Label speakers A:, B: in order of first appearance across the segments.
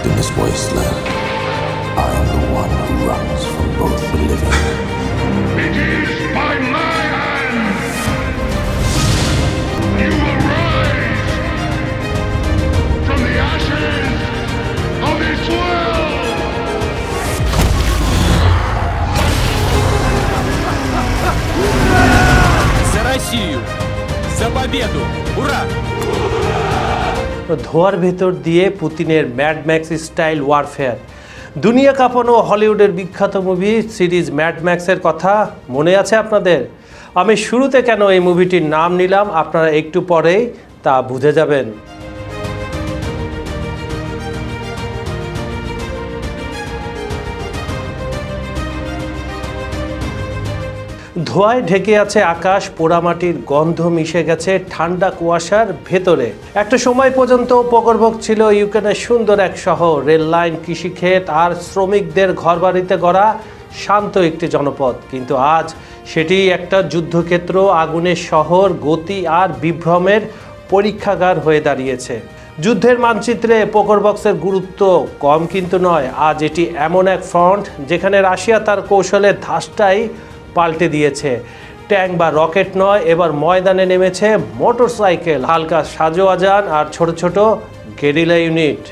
A: In this wasteland, I am the one who runs from both the living.
B: It is by my hand! You will rise from the ashes of this world!
C: За Россию! За победу! Ура!
D: ধোয়ার ভেতর দিয়ে পুতিনের mad max style warfare, দুনিয়া কাঁপানো হলিউডের বিখ্যাত movie series mad ম্যাক্সের কথা মনে আছে আপনাদের? আমি শুরুতে কেন এই মুভিটির নাম নিলাম আপনারা একটু পরেই তা বুঝে যাবেন। ধোঁয়ায় ঢেকে আছে আকাশ, পোড়ামাটির গন্ধ মিশে গেছে ঠান্ডা কুয়াশার ভেতরে। একটা সময় পর্যন্ত পকরবক ছিল ইউক্রেনের সুন্দর এক শহর, রেল লাইন, কৃষিক্ষেত আর শ্রমিকদের ঘরবাড়িতে গড়া শান্ত একটি জনপদ। কিন্তু আজ সেটি একটা যুদ্ধক্ষেত্র, আগুনের শহর, গতি আর বিভ্রমের পরীক্ষাগার হয়ে দাঁড়িয়েছে। যুদ্ধের মানচিত্রে পকরবক্সের গুরুত্ব কম কিন্তু নয়। আজ এটি এমন এক ফ্রন্ট যেখানে রাশিয়া তার কৌশলের ধাঁচটাই পাল্টে দিয়েছে। ট্যাঙ্ক বা রকেট নয়, এবার ময়দানে নেমেছে মোটরসাইকেল, হালকা সাজোয়াজান আর ছোট ছোট গেরিলা ইউনিট।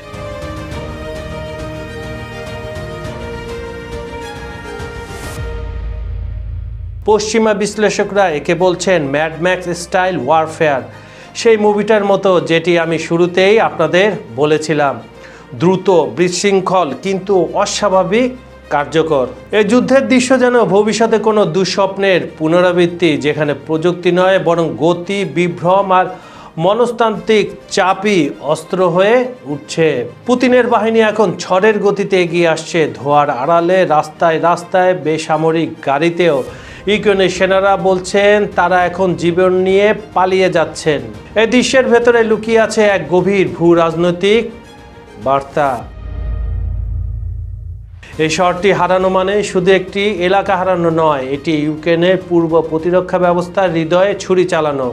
D: পশ্চিমা বিশ্লেষকরা একে বলছেন ম্যাড ম্যাক্স স্টাইল ওয়ারফেয়ার, সেই মুভিটার মতো যেটি আমি শুরুতেই আপনাদের বলেছিলাম। দ্রুত, বিশৃঙ্খল কিন্তু অস্বাভাবিক কার্যকর। এই যুদ্ধের দৃশ্য যেন ভবিষ্যতে কোনো দুঃস্বপ্নের পুনরাবৃত্তি, যেখানে প্রযুক্তি নয় বরং গতি, বিভ্রম আর মনস্তান্ত্রিক চাপই অস্ত্র হয়ে উঠছে। পুতিনের বাহিনী এখন ঝড়ের গতিতে এগিয়ে আসছে, ধোঁয়ার আড়ালে, রাস্তায় রাস্তায়, বেসামরিক গাড়িতেও। ইউক্রেনের সেনারা বলছেন তারা এখন জীবন নিয়ে পালিয়ে যাচ্ছেন। এই দৃশ্যের ভেতরে লুকিয়ে আছে এক গভীর ভূ রাজনৈতিক বার্তা। এই শহরটি হারানো মানে শুধু একটি এলাকা হারানো নয়, এটি ইউক্রেনের পূর্ব প্রতিরক্ষা ব্যবস্থার হৃদয়ে ছুরি চালানো।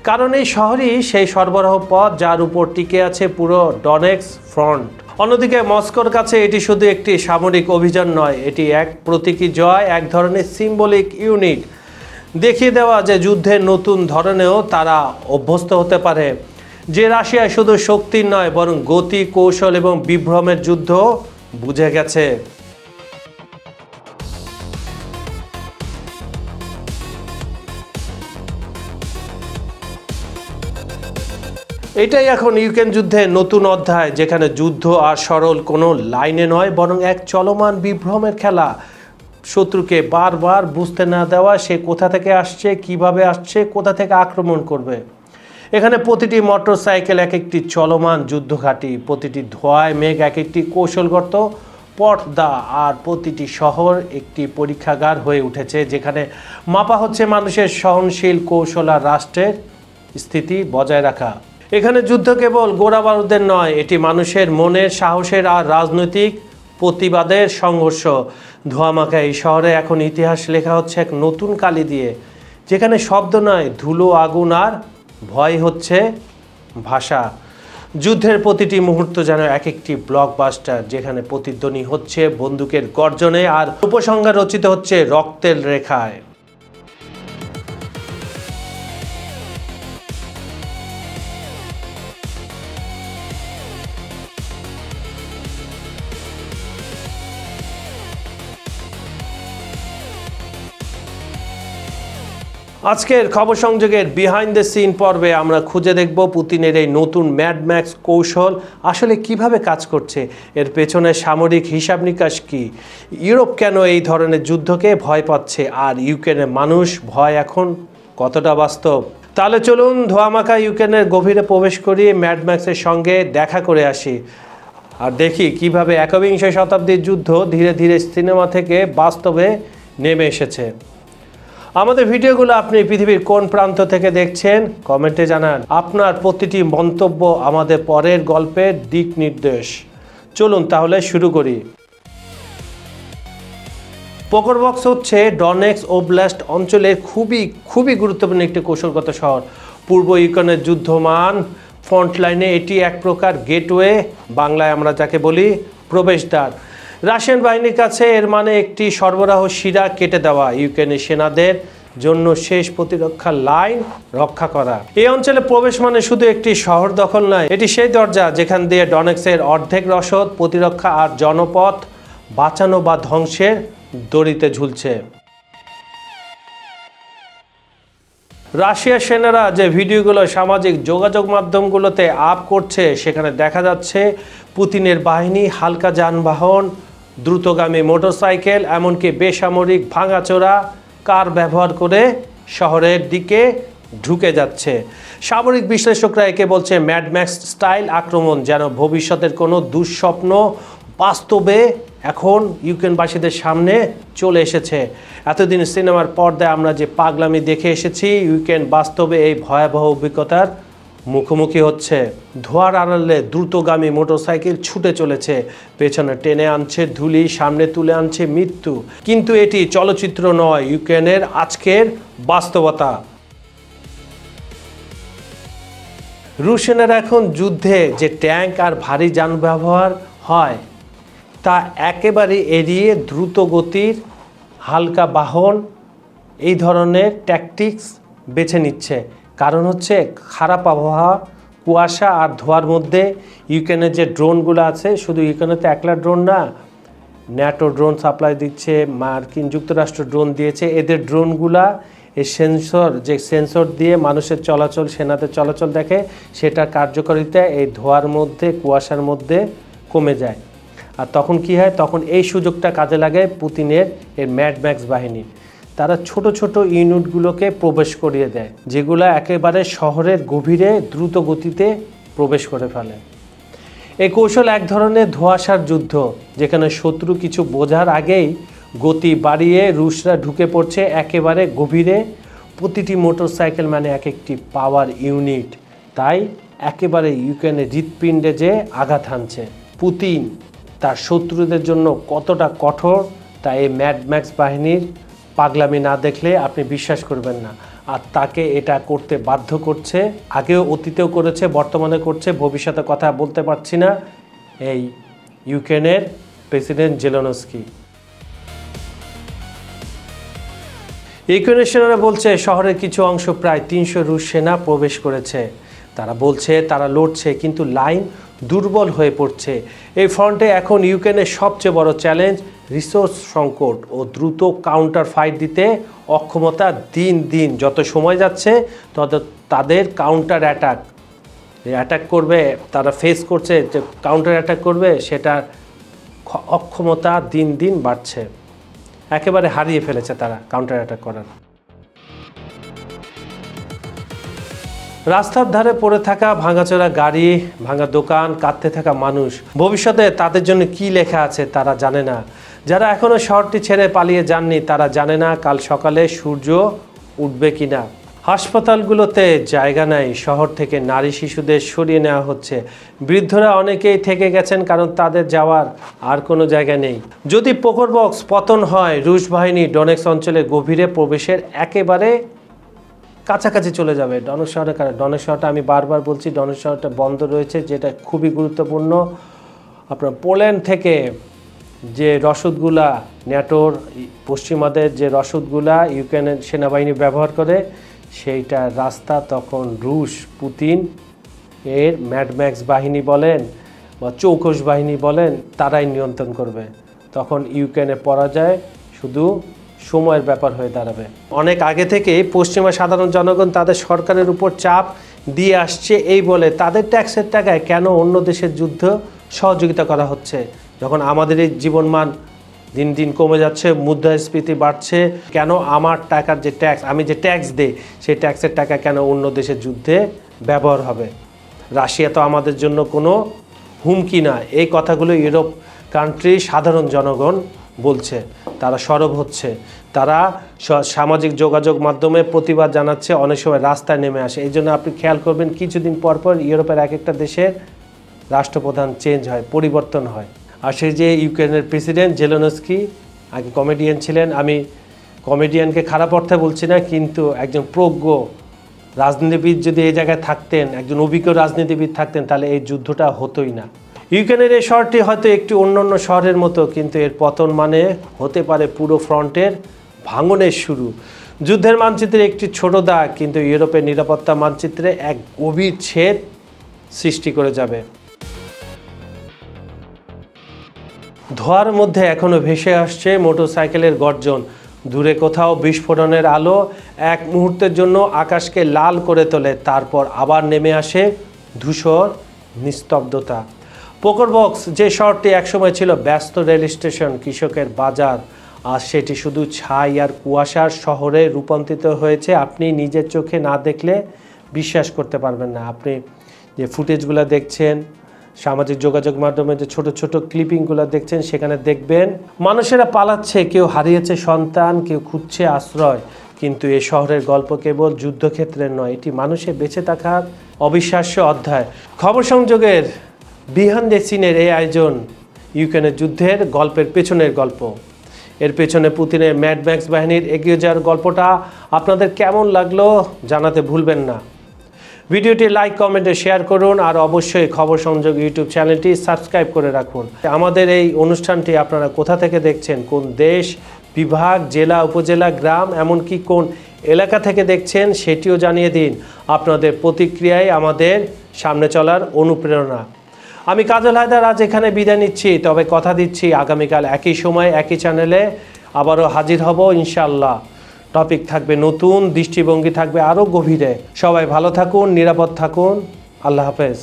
D: কারণ এই শহরই সেই সরবরাহ পথ যার উপর টিকে আছে পুরো ডনেক্স ফ্রন্ট। অন্যদিকে মস্কোর কাছে এটি শুধু একটি সামরিক অভিযান নয়, এটি এক প্রতীকী জয়, এক ধরনের সিম্বলিক ইউনিট, দেখিয়ে দেওয়া যে যুদ্ধের নতুন ধরনেও তারা অভ্যস্ত হতে পারে। যে রাশিয়া শুধু শক্তির নয় বরং গতি, কৌশল এবং বিভ্রমের যুদ্ধ বুঝে গেছে। এটাই এখন ইউক্রেন যুদ্ধের নতুন অধ্যায়, যেখানে যুদ্ধ আর সরল কোনো লাইনে নয় বরং এক চলমান বিভ্রমের খেলা। শত্রুকে বারবার বুঝতে না দেওয়া সে কোথা থেকে আসছে, কিভাবে আসছে, কোথা থেকে আক্রমণ করবে। এখানে প্রতিটি মোটরসাইকেল এক একটি চলমান যুদ্ধঘাঁটি, প্রতিটি ধোঁয়ায় মেঘ এক একটি কৌশলগত পর্দা, আর প্রতিটি শহর একটি পরীক্ষাগার হয়ে উঠেছে, যেখানে মাপা হচ্ছে মানুষের সহনশীল কৌশল আর রাষ্ট্রের স্থিতি বজায় রাখা। এখানে যুদ্ধ কেবল গোড়াবারুদের নয়, এটি মানুষের মনের, সাহসের আর রাজনৈতিক প্রতিবাদের সংঘর্ষ। ধোঁয়ামাখা এই শহরে এখন ইতিহাস লেখা হচ্ছে এক নতুন কালি দিয়ে, যেখানে শব্দ নয়, ধুলো, আগুন আর ভয় হচ্ছে ভাষা। যুদ্ধের প্রতিটি মুহূর্ত যেন এক একটি ব্লকবাস্টার, যেখানে প্রতিধ্বনি হচ্ছে বন্দুকের গর্জনে আর উপসংহার রচিত হচ্ছে রক্তের রেখায়। আজকের খবর সংযোগের বিহাইন্ড দ্য সিন পর্বে আমরা খুঁজে দেখব পুতিনের এই নতুন ম্যাড ম্যাক্স কৌশল আসলে কিভাবে কাজ করছে, এর পেছনে সামরিক হিসাব নিকাশ কি, ইউরোপ কেন এই ধরনের যুদ্ধকে ভয় পাচ্ছে, আর ইউক্রেনের মানুষ ভয় এখন কতটা বাস্তব। তাহলে চলুন ধোঁয়ামাখা ইউক্রেনের গভীরে প্রবেশ করি, ম্যাড ম্যাক্সের সঙ্গে দেখা করে আসি আর দেখি কিভাবে একবিংশ শতাব্দীর যুদ্ধ ধীরে ধীরে সিনেমা থেকে বাস্তবে নেমে এসেছে। আমাদের ভিডিওগুলো আপনি পৃথিবীর কোন প্রান্ত থেকে দেখছেন কমেন্টে জানান। আপনার প্রতিটি মন্তব্য আমাদের পরের গল্পের দিক নির্দেশ। চলুন তাহলে শুরু করি। পকরবক্স হচ্ছে ডনেক্স ওব্লাস্ট অঞ্চলের খুবই গুরুত্বপূর্ণ একটি কৌশলগত শহর। পূর্ব ইউক্রেনের যুদ্ধমান ফ্রন্ট লাইনে এটি এক প্রকার গেটওয়ে, বাংলায় আমরা যাকে বলি প্রবেশদ্বার। রাশিয়ান বাহিনীর কাছে এর মানে একটি সরবরাহ শিরা কেটে দেওয়া, ইউক্রেনের সেনাদের জন্য শেষ প্রতিরক্ষা লাইন রক্ষা করা। এই অঞ্চলে প্রবেশ মানে শুধু একটি শহর দখল নয়, এটি সেই দরজা যেখান দিয়ে ডনেক্সের অর্ধেক রসদ, প্রতিরক্ষা আর জনপথ বাঁচানো বা ধ্বংসের দড়িতে ঝুলছে। রাশিয়ার সেনারা যে ভিডিওগুলো সামাজিক যোগাযোগ মাধ্যমগুলোতে আপ করছে, সেখানে দেখা যাচ্ছে পুতিনের বাহিনী হালকা যানবাহন, দ্রুতগামী মোটরসাইকেল, এমনকি বেসামরিক ভাঙাচোরা কার ব্যবহার করে শহরের দিকে ঢুকে যাচ্ছে। সামরিক বিশ্লেষকরা একে বলছে ম্যাডম্যাক্স স্টাইল আক্রমণ, যেন ভবিষ্যতের কোনো দুঃস্বপ্ন বাস্তবে এখন ইউক্রেনবাসীদের সামনে চলে এসেছে। এতদিন সিনেমার পর্দায় আমরা যে পাগলামি দেখে এসেছি, ইউক্রেন বাস্তবে এই ভয়াবহ অভিজ্ঞতার মুখোমুখি হচ্ছে। ধোঁয়ার আড়ালে দ্রুতগামী মোটরসাইকেল ছুটে চলেছে, পেছনে টেনে আনছে ধুলি, সামনে তুলে আনছে মৃত্যু। কিন্তু এটি চলচ্চিত্র নয়, ইউক্রেনের আজকের বাস্তবতা। রুশ সেনারা এখন যুদ্ধে যে ট্যাঙ্ক আর ভারী যান ব্যবহার হয় তা একেবারে এড়িয়ে দ্রুত গতির হালকা বাহন, এই ধরনের ট্যাকটিক্স বেছে নিচ্ছে। কারণ হচ্ছে খারাপ আবহাওয়া, কুয়াশা আর ধোঁয়ার মধ্যে ইউক্রেনের যে ড্রোনগুলো আছে, শুধু ইউক্রেনের তো একলা ড্রোন না, ন্যাটো ড্রোন সাপ্লাই দিচ্ছে, মার্কিন যুক্তরাষ্ট্র ড্রোন দিয়েছে। এদের ড্রোনগুলা এই সেন্সর দিয়ে মানুষের চলাচল, সেনাদের চলাচল দেখে, সেটার কার্যকারিতা এই ধোঁয়ার মধ্যে, কুয়াশার মধ্যে কমে যায়। আর তখন কি হয়, তখন এই সুযোগটা কাজে লাগে পুতিনের এই ম্যাডম্যাক্স বাহিনী। তারা ছোট ছোট ইউনিটগুলোকে প্রবেশ করিয়ে দেয়, যেগুলো একেবারে শহরের গভীরে দ্রুত গতিতে প্রবেশ করে ফেলে। এই কৌশল এক ধরনের ধোঁয়াশার যুদ্ধ, যেখানে শত্রু কিছু বোঝার আগেই গতি বাড়িয়ে রুশরা ঢুকে পড়ছে একেবারে গভীরে। প্রতিটি মোটরসাইকেল মানে এক একটি পাওয়ার ইউনিট, তাই একেবারে ইউক্রেনের হৃৎপিণ্ডে যে আঘাত হানছে। পুতিন তার শত্রুদের জন্য কতটা কঠোর তা এই ম্যাডম্যাক্স বাহিনীর পাগলামি না দেখলে আপনি বিশ্বাস করবেন না। আর তাকে এটা করতে বাধ্য করছে, আগেও অতীতেও করেছে, বর্তমানে করছে, ভবিষ্যতে কথা বলতে পারছি না, এই ইউক্রেনের প্রেসিডেন্ট জেলেনস্কি। ইউক্রেনের সেনারা বলছে শহরের কিছু অংশ প্রায় 300 রুশ সেনা প্রবেশ করেছে। তারা বলছে তারা লড়ছে, কিন্তু লাইন দুর্বল হয়ে পড়ছে। এই ফ্রন্টে এখন ইউক্রেনের সবচেয়ে বড় চ্যালেঞ্জ রিসোর্স সংকট ও দ্রুত কাউন্টার ফাইট দিতে অক্ষমতা। দিন দিন যত সময় যাচ্ছে তত তাদের কাউন্টার অ্যাটাক করবে, তারা ফেস করছে যে কাউন্টার অ্যাটাক করবে, সেটার অক্ষমতা দিন দিন বাড়ছে। একেবারে হারিয়ে ফেলেছে তারা কাউন্টার অ্যাটাক করার। রাস্তার ধারে পড়ে থাকা ভাঙাচোরা গাড়ি, ভাঙা দোকান, কাঁদতে থাকা মানুষ, ভবিষ্যতে তাদের জন্য কি লেখা আছে তারা জানে না। যারা এখনও শহরটি ছেড়ে পালিয়ে যাননি তারা জানে না কাল সকালে সূর্য উঠবে কিনা। হাসপাতালগুলোতে জায়গা নাই, শহর থেকে নারী শিশুদের সরিয়ে নেওয়া হচ্ছে। বৃদ্ধরা অনেকেই থেকে গেছেন কারণ তাদের যাওয়ার আর কোনো জায়গা নেই। যদি পোকরবক্স পতন হয়, রুশ বাহিনী ডনেক্স অঞ্চলে গভীরে প্রবেশের একেবারে কাছাকাছি চলে যাবে। ডনেক্স শহরটা আমি বারবার বলছি, ডনেক্স শহরটা বন্ধ রয়েছে, যেটা খুবই গুরুত্বপূর্ণ। আপনার পোল্যান্ড থেকে যে রসদগুলা, ন্যাটোর পশ্চিমাদের যে রসদগুলা ইউক্রেনের সেনাবাহিনী ব্যবহার করে, সেইটা রাস্তা তখন রুশ পুতিন এর ম্যাডম্যাক্স বাহিনী বলেন বা চৌকস বাহিনী বলেন, তারাই নিয়ন্ত্রণ করবে। তখন ইউক্রেনের পরাজয় শুধু সময়ের ব্যাপার হয়ে দাঁড়াবে। অনেক আগে থেকে পশ্চিমা সাধারণ জনগণ তাদের সরকারের উপর চাপ দিয়ে আসছে, এই বলে তাদের ট্যাক্সের টাকায় কেন অন্য দেশের যুদ্ধ সহযোগিতা করা হচ্ছে, যখন আমাদের এই জীবনমান দিন দিন কমে যাচ্ছে, মুদ্রাস্ফীতি বাড়ছে, কেন আমার টাকার যে ট্যাক্স, আমি যে ট্যাক্স দিই, সেই ট্যাক্সের টাকা কেন অন্য দেশের যুদ্ধে ব্যবহার হবে। রাশিয়া তো আমাদের জন্য কোনো হুমকি না। এই কথাগুলো ইউরোপ কান্ট্রি সাধারণ জনগণ বলছে, তারা সরব হচ্ছে, তারা সামাজিক যোগাযোগ মাধ্যমে প্রতিবাদ জানাচ্ছে, অনেক সময় রাস্তায় নেমে আসে। এই জন্য আপনি খেয়াল করবেন কিছুদিন পর পর ইউরোপের এক একটা দেশের রাষ্ট্রপ্রধান চেঞ্জ হয়, পরিবর্তন হয়। আর সেই যে ইউক্রেনের প্রেসিডেন্ট জেলেনস্কি আগে কমেডিয়ান ছিলেন, আমি কমেডিয়ানকে খারাপ অর্থে বলছি না, কিন্তু একজন প্রজ্ঞ রাজনীতিবিদ যদি এই জায়গায় থাকতেন, একজন অভিজ্ঞ রাজনীতিবিদ থাকতেন, তাহলে এই যুদ্ধটা হতোই না। ইউক্রেনের এই শহরটি হয়তো একটি অন্যান্য শহরের মতো, কিন্তু এর পতন মানে হতে পারে পুরো ফ্রন্টের ভাঙনের শুরু। যুদ্ধের মানচিত্রে একটি ছোট দাগ, কিন্তু ইউরোপের নিরাপত্তা মানচিত্রে এক গভীর ছেদ সৃষ্টি করে যাবে। ধোঁয়ার মধ্যে এখনো ভেসে আসছে মোটরসাইকেলের গর্জন, দূরে কোথাও বিস্ফোরণের আলো এক মুহূর্তের জন্য আকাশকে লাল করে তোলে, তারপর আবার নেমে আসে ধূসর নিস্তব্ধতা। পোকরবক্স, যে শহরটি একসময় ছিল ব্যস্ত রেল স্টেশন, কৃষকের বাজার, আজ সেটি শুধু ছাই আর কুয়াশার শহরে রূপান্তরিত হয়েছে। আপনি নিজের চোখে না দেখলে বিশ্বাস করতে পারবেন না। আপনি যে ফুটেজগুলো দেখছেন, সামাজিক যোগাযোগ মাধ্যমে যে ছোট ছোট ক্লিপিংগুলো দেখছেন, সেখানে দেখবেন মানুষেরা পালাচ্ছে, কেউ হারিয়েছে সন্তান, কেউ খুঁজছে আশ্রয়। কিন্তু এ শহরের গল্প কেবল যুদ্ধক্ষেত্রের নয়, এটি মানুষের বেঁচে থাকার অবিশ্বাস্য অধ্যায়। খবর সংযোগের বিহাইন্ড দ্য সিনের এই আয়োজন ইউক্রেনের যুদ্ধের গল্পের পেছনের গল্প। এর পেছনে পুতিনের ম্যাড ম্যাক্স বাহিনীর এগিয়ে যাওয়ার গল্পটা আপনাদের কেমন লাগলো জানাতে ভুলবেন না। ভিডিওটি লাইক, কমেন্টে শেয়ার করুন, আর অবশ্যই খবর সংযোগ ইউটিউব চ্যানেলটি সাবস্ক্রাইব করে রাখুন। আমাদের এই অনুষ্ঠানটি আপনারা কোথা থেকে দেখছেন, কোন দেশ, বিভাগ, জেলা, উপজেলা, গ্রাম, এমনকি কোন এলাকা থেকে দেখছেন সেটিও জানিয়ে দিন। আপনাদের প্রতিক্রিয়ায় আমাদের সামনে চলার অনুপ্রেরণা। আমি কাজল হায়দার আজ এখানে বিদায় নিচ্ছি, তবে কথা দিচ্ছি আগামীকাল একই সময় একই চ্যানেলে আবারও হাজির হব ইনশাআল্লাহ। টপিক থাকবে নতুন, দৃষ্টিভঙ্গি থাকবে আরও গভীরে। সবাই ভালো থাকুন, নিরাপদ থাকুন। আল্লাহ হাফেজ।